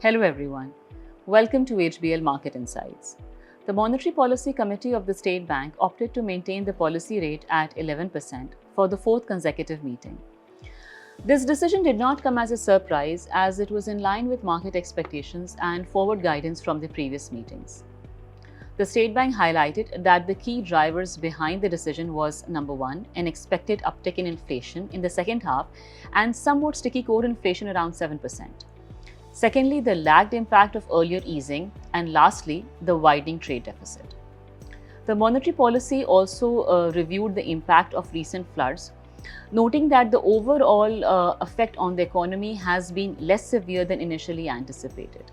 Hello everyone. Welcome to HBL Market Insights. The Monetary Policy Committee of the State Bank opted to maintain the policy rate at 11% for the fourth consecutive meeting. This decision did not come as a surprise as it was in line with market expectations and forward guidance from the previous meetings. The State Bank highlighted that the key drivers behind the decision was number one, an expected uptick in inflation in the second half and somewhat sticky core inflation around 7%. Secondly, the lagged impact of earlier easing, and lastly, the widening trade deficit. The monetary policy also reviewed the impact of recent floods, noting that the overall effect on the economy has been less severe than initially anticipated.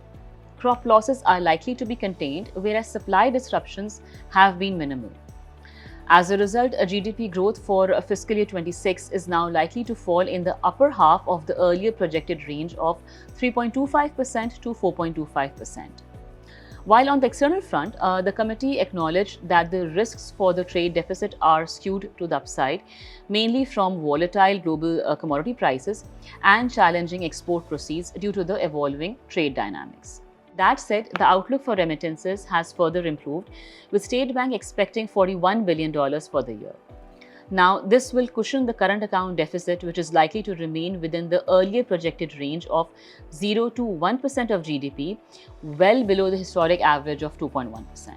Crop losses are likely to be contained, whereas supply disruptions have been minimal. As a result, a GDP growth for fiscal year 26 is now likely to fall in the upper half of the earlier projected range of 3.25% to 4.25%. While on the external front, the committee acknowledged that the risks for the trade deficit are skewed to the upside, mainly from volatile global commodity prices and challenging export proceeds due to the evolving trade dynamics. That said, the outlook for remittances has further improved, with State Bank expecting $41 billion for the year. Now, this will cushion the current account deficit, which is likely to remain within the earlier projected range of 0 to 1% of GDP, well below the historic average of 2.1%.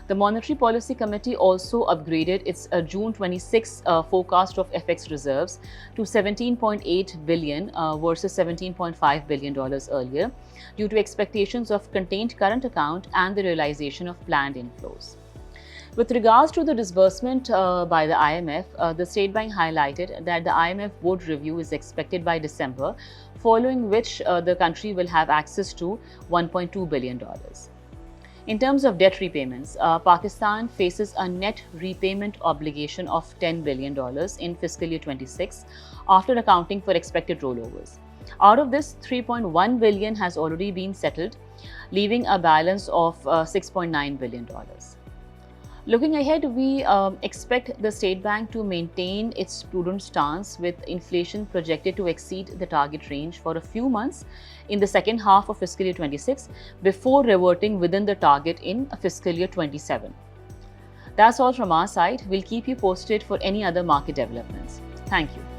The Monetary Policy Committee also upgraded its June 26 forecast of FX reserves to $17.8 billion versus $17.5 billion earlier, due to expectations of contained current account and the realization of planned inflows. With regards to the disbursement by the IMF, the State Bank highlighted that the IMF board review is expected by December, following which the country will have access to $1.2 billion. In terms of debt repayments, Pakistan faces a net repayment obligation of $10 billion in fiscal year 26 after accounting for expected rollovers. Out of this, $3.1 billion has already been settled, leaving a balance of $6.9 billion. Looking ahead, we expect the State Bank to maintain its prudent stance, with inflation projected to exceed the target range for a few months in the second half of fiscal year 26 before reverting within the target in fiscal year 27. That's all from our side. We'll keep you posted for any other market developments. Thank you.